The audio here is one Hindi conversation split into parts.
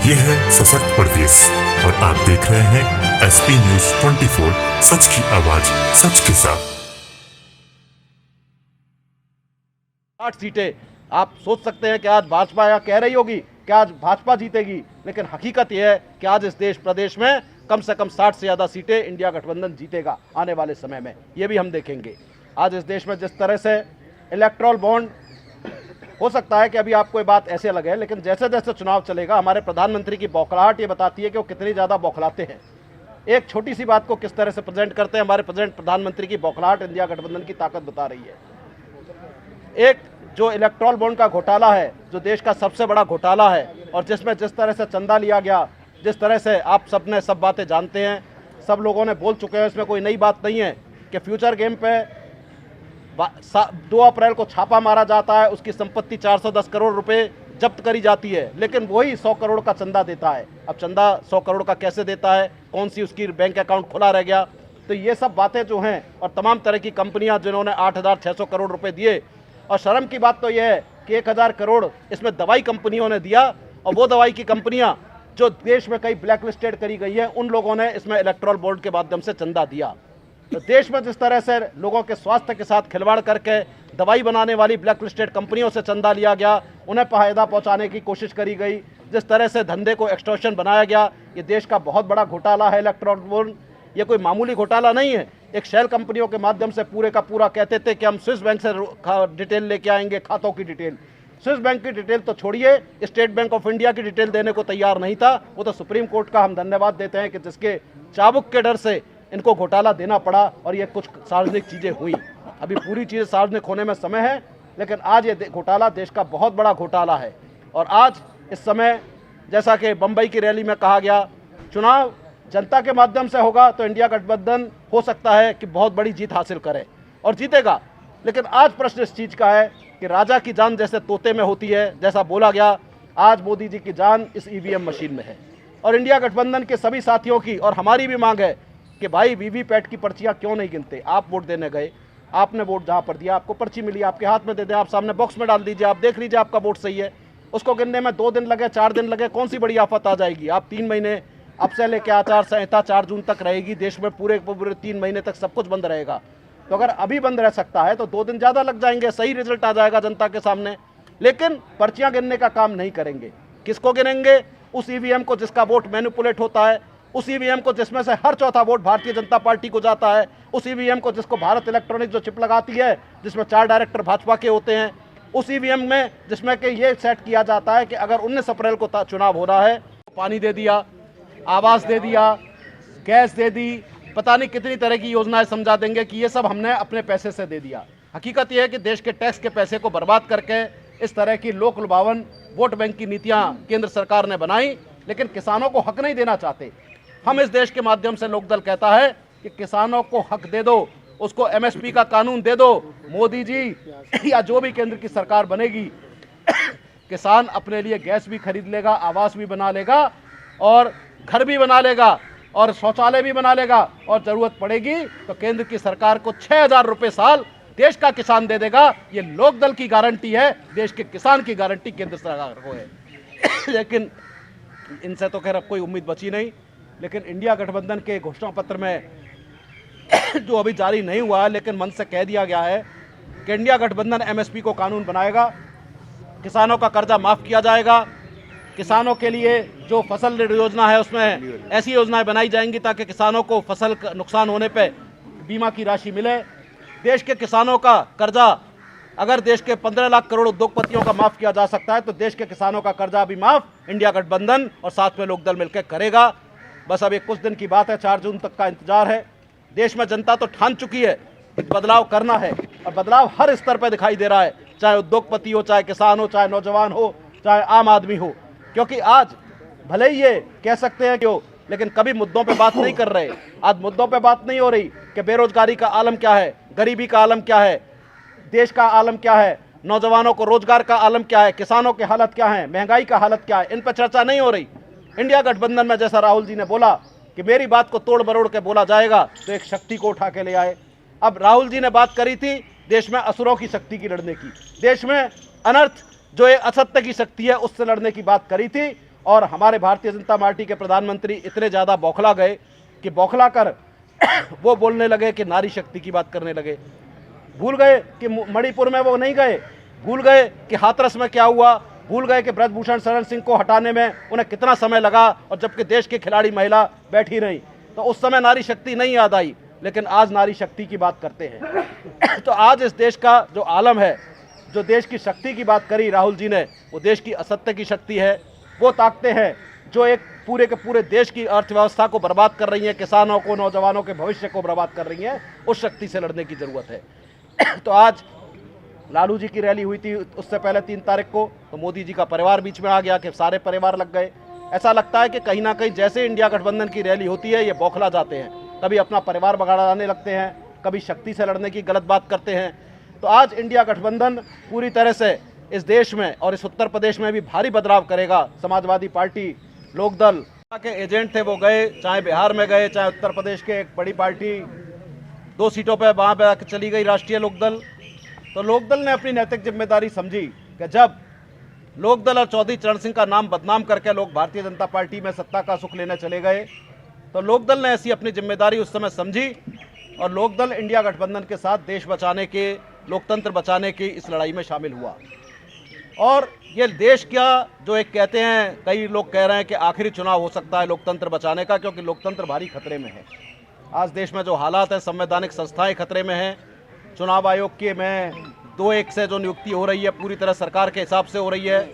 ये है सशक्त प्रदेश और आप देख रहे हैं एसपी न्यूज 24, सच की आवाज सच के साथ। 8 सीटें आप सोच सकते हैं कि आज भाजपा या कह रही होगी कि आज भाजपा जीतेगी, लेकिन हकीकत यह है कि आज इस प्रदेश में कम से कम 60 से ज़्यादा सीटें इंडिया गठबंधन जीतेगा आने वाले समय में। ये भी हम देखेंगे। आज इस देश में जिस तरह से इलेक्ट्रल बॉन्ड, हो सकता है कि अभी आपको ये बात ऐसे लगे, लेकिन जैसे जैसे चुनाव चलेगा हमारे प्रधानमंत्री की बौखलाहट ये बताती है कि वो कितनी ज़्यादा बौखलाते हैं। एक छोटी सी बात को किस तरह से प्रेजेंट करते हैं हमारे प्रधानमंत्री की बौखलाहट इंडिया गठबंधन की ताकत बता रही है। एक जो इलेक्ट्रल बॉन्ड का घोटाला है, जो देश का सबसे बड़ा घोटाला है, और जिसमें जिस तरह से चंदा लिया गया, जिस तरह से आप सबने सब बातें जानते हैं, सब लोगों ने बोल चुके हैं, इसमें कोई नई बात नहीं है कि फ्यूचर गेम पे 2 अप्रैल को छापा मारा जाता है, उसकी संपत्ति 410 करोड़ रुपए जब्त करी जाती है, लेकिन वही 100 करोड़ का चंदा देता है। अब चंदा 100 करोड़ का कैसे देता है, कौन सी उसकी बैंक अकाउंट खुला रह गया, तो ये सब बातें जो हैं, और तमाम तरह की कंपनियां जिन्होंने 8,600 करोड़ रुपए दिए, और शर्म की बात तो यह है कि 1,000 करोड़ इसमें दवाई कंपनियों ने दिया, और वो दवाई की कंपनियां जो देश में कई ब्लैक लिस्टेड करी गई है, उन लोगों ने इसमें इलेक्ट्रल बोर्ड के माध्यम से चंदा दिया। तो देश में जिस तरह से लोगों के स्वास्थ्य के साथ खिलवाड़ करके दवाई बनाने वाली ब्लैक लिस्टेड कंपनियों से चंदा लिया गया, उन्हें फायदा पहुंचाने की कोशिश करी गई, जिस तरह से धंधे को एक्सटॉर्शन बनाया गया, ये देश का बहुत बड़ा घोटाला है इलेक्ट्रल बॉन्ड। ये कोई मामूली घोटाला नहीं है। एक शेल कंपनियों के माध्यम से पूरे का पूरा कहते थे कि हम स्विस बैंक से डिटेल लेके आएंगे, खातों की डिटेल। स्विस बैंक की डिटेल तो छोड़िए, स्टेट बैंक ऑफ इंडिया की डिटेल देने को तैयार नहीं था। वो तो सुप्रीम कोर्ट का हम धन्यवाद देते हैं कि जिसके चाबुक के डर से इनको घोटाला देना पड़ा और ये कुछ सार्वजनिक चीज़ें हुई। अभी पूरी चीज़ें सार्वजनिक होने में समय है, लेकिन आज ये घोटाला देश का बहुत बड़ा घोटाला है। और आज इस समय जैसा कि बम्बई की रैली में कहा गया, चुनाव जनता के माध्यम से होगा तो इंडिया गठबंधन हो सकता है कि बहुत बड़ी जीत हासिल करे और जीतेगा। लेकिन आज प्रश्न इस चीज़ का है कि राजा की जान जैसे तोते में होती है, जैसा बोला गया, आज मोदी जी की जान इस ईवीएम मशीन में है। और इंडिया गठबंधन के सभी साथियों की और हमारी भी मांग है कि भाई वीवीपैट की पर्चियां क्यों नहीं गिनते। आप वोट देने गए, आपने वोट जहां पर दिया, आपको पर्ची मिली, आपके हाथ में दे दें, आप सामने बॉक्स में डाल दीजिए, आप देख लीजिए आपका वोट सही है। उसको गिनने में 2 दिन लगे, 4 दिन लगे, कौन सी बड़ी आफत आ जाएगी। आप 3 महीने अब से लेकर आचार संहिता 4 जून तक रहेगी देश में, पूरे 3 महीने तक सब कुछ बंद रहेगा। तो अगर अभी बंद रह सकता है तो 2 दिन ज़्यादा लग जाएंगे, सही रिजल्ट आ जाएगा जनता के सामने। लेकिन पर्चियां गिनने का काम नहीं करेंगे। किसको गिनेंगे? उस ईवीएम को जिसका वोट मैनिपुलेट होता है, उस ईवीएम को जिसमें से हर चौथा वोट भारतीय जनता पार्टी को जाता है, उस ईवीएम को जिसको भारत इलेक्ट्रॉनिक जो चिप लगाती है, जिसमें 4 डायरेक्टर भाजपा के होते हैं, उस ईवीएम में जिसमें कि ये सेट किया जाता है कि अगर 19 अप्रैल को चुनाव हो रहा है, पानी दे दिया, आवास दे दिया, गैस दे दी, पता नहीं कितनी तरह की योजनाएं समझा देंगे कि ये सब हमने अपने पैसे से दे दिया। हकीकत यह है कि देश के टैक्स के पैसे को बर्बाद करके इस तरह की लोक लुभावन वोट बैंक की नीतियां केंद्र सरकार ने बनाई, लेकिन किसानों को हक नहीं देना चाहते। हम इस देश के माध्यम से लोकदल कहता है कि किसानों को हक दे दो, उसको एमएसपी का कानून दे दो। मोदी जी या जो भी केंद्र की सरकार बनेगी, किसान अपने लिए गैस भी खरीद लेगा, आवास भी बना लेगा, और घर भी बना लेगा, और शौचालय भी बना लेगा, और जरूरत पड़ेगी तो केंद्र की सरकार को 6,000 रुपये साल देश का किसान दे देगा। ये लोकदल की गारंटी है, देश के किसान की गारंटी केंद्र सरकार को है। लेकिन इनसे तो खैर अब कोई उम्मीद बची नहीं। लेकिन इंडिया गठबंधन के घोषणा पत्र में जो अभी जारी नहीं हुआ है, लेकिन मन से कह दिया गया है कि इंडिया गठबंधन एमएसपी को कानून बनाएगा, किसानों का कर्जा माफ किया जाएगा, किसानों के लिए जो फसल ऋण योजना है उसमें ऐसी योजनाएं बनाई जाएंगी ताकि किसानों को फसल का नुकसान होने पे बीमा की राशि मिले। देश के किसानों का कर्जा अगर देश के 15 लाख करोड़ उद्योगपतियों का माफ किया जा सकता है, तो देश के किसानों का कर्जा भी माफ इंडिया गठबंधन और साथ में लोकदल मिलकर करेगा। बस अब कुछ दिन की बात है, 4 जून तक का इंतजार है। देश में जनता तो ठान चुकी है बदलाव करना है, और बदलाव हर स्तर पर दिखाई दे रहा है, चाहे उद्योगपति हो, चाहे किसान हो, चाहे नौजवान हो, चाहे आम आदमी हो। क्योंकि आज भले ही ये कह सकते हैं क्यों, लेकिन कभी मुद्दों पे बात नहीं कर रहे। आज मुद्दों पे बात नहीं हो रही कि बेरोजगारी का आलम क्या है, गरीबी का आलम क्या है, देश का आलम क्या है, नौजवानों को रोजगार का आलम क्या है, किसानों की हालत क्या है, महंगाई का हालत क्या है, इन पर चर्चा नहीं हो रही। इंडिया गठबंधन में जैसा राहुल जी ने बोला कि मेरी बात को तोड़ मरोड़ के बोला जाएगा, तो एक शक्ति को उठा के ले आए। अब राहुल जी ने बात करी थी देश में असुरों की शक्ति की लड़ने की, देश में अनर्थ जो एक असत्य की शक्ति है उससे लड़ने की बात करी थी, और हमारे भारतीय जनता पार्टी के प्रधानमंत्री इतने ज़्यादा बौखला गए कि बौखला कर वो बोलने लगे कि नारी शक्ति की बात करने लगे। भूल गए कि मणिपुर में वो नहीं गए, भूल गए कि हाथरस में क्या हुआ, भूल गए कि ब्रजभूषण शरण सिंह को हटाने में उन्हें कितना समय लगा, और जबकि देश की खिलाड़ी महिला बैठी रही। तो उस समय नारी शक्ति नहीं याद आई, लेकिन आज नारी शक्ति की बात करते हैं। तो आज इस देश का जो आलम है, जो देश की शक्ति की बात करी राहुल जी ने, वो देश की असत्य की शक्ति है। वो ताकतें हैं जो एक पूरे के पूरे देश की अर्थव्यवस्था को बर्बाद कर रही हैं, किसानों को, नौजवानों के भविष्य को बर्बाद कर रही हैं। उस शक्ति से लड़ने की ज़रूरत है। तो आज लालू जी की रैली हुई थी, उससे पहले 3 तारीख को, तो मोदी जी का परिवार बीच में आ गया कि सारे परिवार लग गए। ऐसा लगता है कि कहीं ना कहीं जैसे इंडिया गठबंधन की रैली होती है, ये बौखला जाते हैं, कभी अपना परिवार बगाड़ाने लगते हैं, कभी शक्ति से लड़ने की गलत बात करते हैं। तो आज इंडिया गठबंधन पूरी तरह से इस देश में और इस उत्तर प्रदेश में भी भारी बदलाव करेगा। समाजवादी पार्टी, लोकदल के एजेंट थे वो गए, चाहे बिहार में गए, चाहे उत्तर प्रदेश के एक बड़ी पार्टी 2 सीटों पर वहाँ पर चली गई, राष्ट्रीय लोकदल। तो लोकदल ने अपनी नैतिक जिम्मेदारी समझी कि जब लोकदल और चौधरी चरण सिंह का नाम बदनाम करके लोग भारतीय जनता पार्टी में सत्ता का सुख लेने चले गए, तो लोकदल ने ऐसी अपनी जिम्मेदारी उस समय समझी और लोकदल इंडिया गठबंधन के साथ देश बचाने के, लोकतंत्र बचाने की इस लड़ाई में शामिल हुआ। और ये देश क्या, जो एक कहते हैं, कई लोग कह रहे हैं कि आखिरी चुनाव हो सकता है लोकतंत्र बचाने का, क्योंकि लोकतंत्र भारी खतरे में है। आज देश में जो हालात है, संवैधानिक संस्थाएं खतरे में हैं। चुनाव आयोग के में 2-1 से जो नियुक्ति हो रही है पूरी तरह सरकार के हिसाब से हो रही है।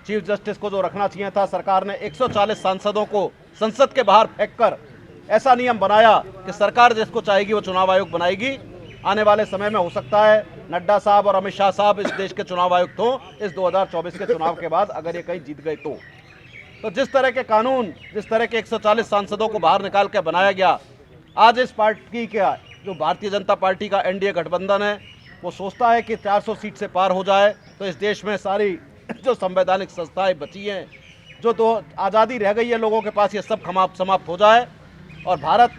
चीफ जस्टिस को जो रखना चाहिए था, सरकार ने 140 सांसदों को संसद के बाहर फेंककर ऐसा नियम बनाया कि सरकार जिसको चाहेगी वो चुनाव आयोग बनाएगी। आने वाले समय में हो सकता है नड्डा साहब और अमित शाह साहब इस देश के चुनाव आयुक्त हों इस 2024 के चुनाव के बाद, अगर ये कहीं जीत गए तो जिस तरह के कानून, जिस तरह के 140 सांसदों को बाहर निकाल के बनाया गया, आज इस पार्टी का, जो भारतीय जनता पार्टी का एनडीए गठबंधन है, वो सोचता है कि 400 सीट से पार हो जाए तो इस देश में सारी जो संवैधानिक संस्थाएं बची हैं, जो तो आज़ादी रह गई है लोगों के पास, ये सब समाप्त हो जाए। और भारत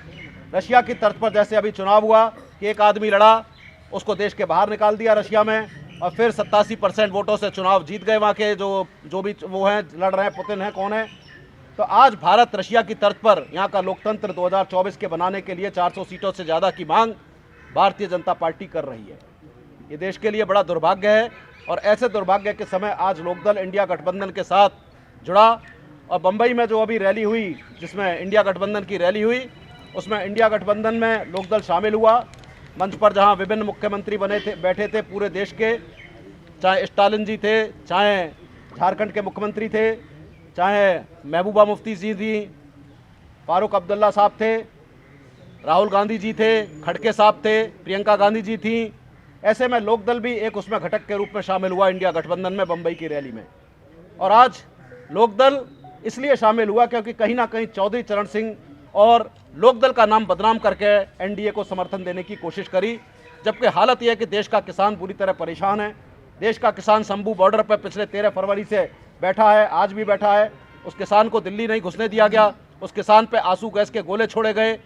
रशिया की तर्ज पर जैसे अभी चुनाव हुआ कि एक आदमी लड़ा, उसको देश के बाहर निकाल दिया रशिया में, और फिर 87% वोटों से चुनाव जीत गए वहाँ के जो भी वो हैं, लड़ रहे हैं, पुतिन है, कौन है। तो आज भारत रशिया की तर्ज पर यहाँ का लोकतंत्र 2024 के बनाने के लिए 400 सीटों से ज़्यादा की मांग भारतीय जनता पार्टी कर रही है। ये देश के लिए बड़ा दुर्भाग्य है, और ऐसे दुर्भाग्य के समय आज लोकदल इंडिया गठबंधन के साथ जुड़ा। और बम्बई में जो अभी रैली हुई, जिसमें इंडिया गठबंधन की रैली हुई, उसमें इंडिया गठबंधन में लोकदल शामिल हुआ। मंच पर जहां विभिन्न मुख्यमंत्री बैठे थे पूरे देश के, चाहे स्टालिन जी थे, चाहे झारखंड के मुख्यमंत्री थे, चाहे महबूबा मुफ्ती जी थी, फारूक अब्दुल्ला साहब थे, राहुल गांधी जी थे, खड़के साहब थे, प्रियंका गांधी जी थी। ऐसे में लोकदल भी एक उसमें घटक के रूप में शामिल हुआ इंडिया गठबंधन में बम्बई की रैली में। और आज लोकदल इसलिए शामिल हुआ क्योंकि कहीं ना कहीं चौधरी चरण सिंह और लोकदल का नाम बदनाम करके एनडीए को समर्थन देने की कोशिश करी, जबकि हालत यह है कि देश का किसान पूरी तरह परेशान है। देश का किसान शंभू बॉर्डर पर पिछले 13 फरवरी से बैठा है, आज भी बैठा है। उस किसान को दिल्ली नहीं घुसने दिया गया, उस किसान पे आंसू गैस के गोले छोड़े गए।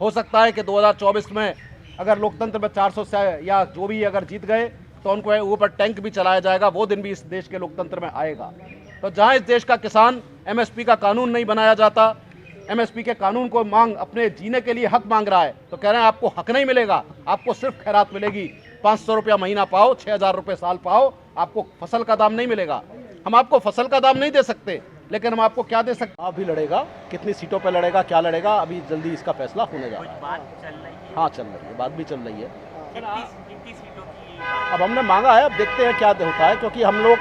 हो सकता है कि 2024 में अगर लोकतंत्र में 400 से या जो भी अगर जीत गए तो उनको ऊपर टैंक भी चलाया जाएगा, वो दिन भी इस देश के लोकतंत्र में आएगा। तो जहां इस देश का किसान एमएसपी का कानून नहीं बनाया जाता, एमएसपी के कानून को मांग अपने जीने के लिए हक मांग रहा है, तो कह रहे हैं आपको हक नहीं मिलेगा, आपको सिर्फ खैरात मिलेगी। 500 रुपया महीना पाओ, 6000 रुपये साल पाओ, आपको फसल का दाम नहीं मिलेगा। हम आपको फसल का दाम नहीं दे सकते, लेकिन हम आपको क्या दे सकते। आप भी लड़ेगा, कितनी सीटों पे लड़ेगा, क्या लड़ेगा, अभी जल्दी इसका फैसला होने जा रहा है। हाँ चल रही है, बात भी चल रही है। अब हमने मांगा है, अब देखते हैं क्या होता है, क्योंकि हम लोग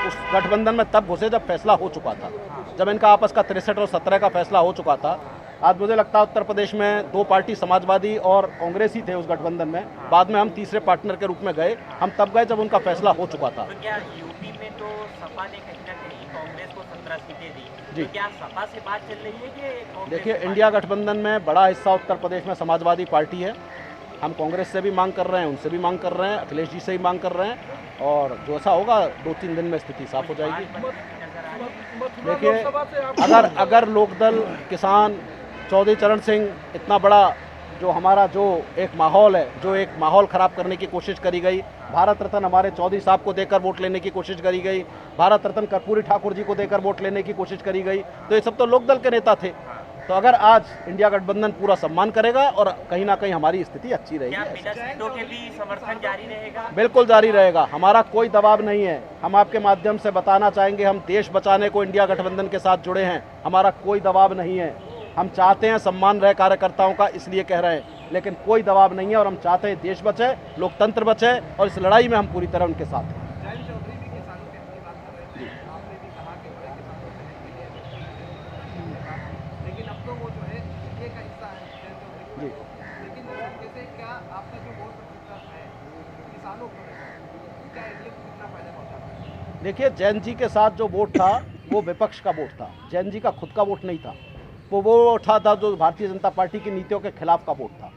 उस गठबंधन में तब घुसे जब फैसला हो चुका था, जब इनका आपस का 63 और 17 का फैसला हो चुका था। आज मुझे लगता है उत्तर प्रदेश में 2 पार्टी समाजवादी और कांग्रेस ही थे उस गठबंधन में, बाद में हम तीसरे पार्टनर के रूप में गए। हम तब गए जब उनका फैसला हो चुका था। तो क्या यूपी में तो सपा ने कहीं ना कहीं कांग्रेस को 17 सीटें दी, जी। तो क्या सपा से बात चल रही है कि कांग्रेस? देखिए, इंडिया गठबंधन में बड़ा हिस्सा उत्तर प्रदेश में समाजवादी पार्टी है। हम कांग्रेस से भी मांग कर रहे हैं, उनसे भी मांग कर रहे हैं, अखिलेश जी से भी मांग कर रहे हैं, और जो ऐसा होगा 2-3 दिन में स्थिति साफ हो जाएगी। देखिए, अगर लोकदल, किसान, चौधरी चरण सिंह इतना बड़ा जो हमारा जो एक माहौल है, जो एक माहौल ख़राब करने की कोशिश करी गई, भारत रत्न हमारे चौधरी साहब को देकर वोट लेने की कोशिश करी गई, भारत रत्न कर्पूरी ठाकुर जी को देकर वोट लेने की कोशिश करी गई, तो ये सब तो लोकदल के नेता थे। तो अगर आज इंडिया गठबंधन पूरा सम्मान करेगा और कहीं ना कहीं हमारी स्थिति अच्छी क्या रहेगी। बिना सीटों के भी समर्थन जारी रहेगा? बिल्कुल जारी रहेगा, हमारा कोई दबाव नहीं है। हम आपके माध्यम से बताना चाहेंगे, हम देश बचाने को इंडिया गठबंधन के साथ जुड़े हैं, हमारा कोई दबाव नहीं है। हम चाहते हैं सम्मान रहे कार्यकर्ताओं का, इसलिए कह रहे हैं, लेकिन कोई दबाव नहीं है और हम चाहते हैं देश बचे, लोकतंत्र बचे और इस लड़ाई में हम पूरी तरह उनके साथ हैं। लेकिन अब तो वो जो है ये का हिस्सा है जैन चौधरी, जी लेकिन जैसे क्या आपका जो वोट प्रतिशत है किसानों को क्या इसलिए कितना फायदा पहुंचा? देखिए, जैन जी के साथ जो वोट था वो विपक्ष का वोट था, जैन जी का खुद का वोट नहीं था। वो वोट था जो भारतीय जनता पार्टी की नीतियों के खिलाफ का वोट था,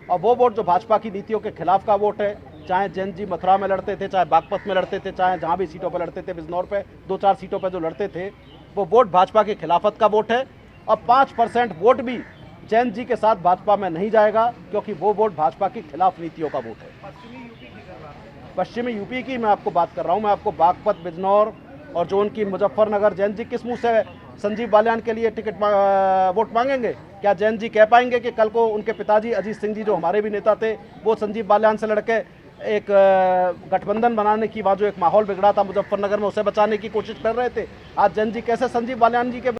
और वो वोट जो भाजपा की नीतियों के खिलाफ का वोट है, चाहे जैन जी मथुरा में लड़ते थे, चाहे बागपत में लड़ते थे, चाहे जहाँ भी सीटों पर लड़ते थे, बिजनौर पे 2-4 सीटों पर जो लड़ते थे, वो वोट भाजपा की खिलाफत का वोट है। और 5% वोट भी जैन जी के साथ भाजपा में नहीं जाएगा, क्योंकि वो वोट भाजपा की खिलाफ नीतियों का वोट है। पश्चिमी यूपी की मैं आपको बात कर रहा हूँ, मैं आपको बागपत, बिजनौर और जो उनकी मुजफ्फरनगर, जैन जी किस मुंह से संजीव बालियान के लिए वोट मांगेंगे? क्या जैन जी कह पाएंगे कि कल को उनके पिताजी अजीत सिंह जी जो हमारे भी नेता थे, वो संजीव बालियान से लड़के एक गठबंधन बनाने की वहाँ जो एक माहौल बिगड़ा था मुजफ्फरनगर में, उसे बचाने की कोशिश कर रहे थे? आज जैन जी कैसे संजीव बालियान जी के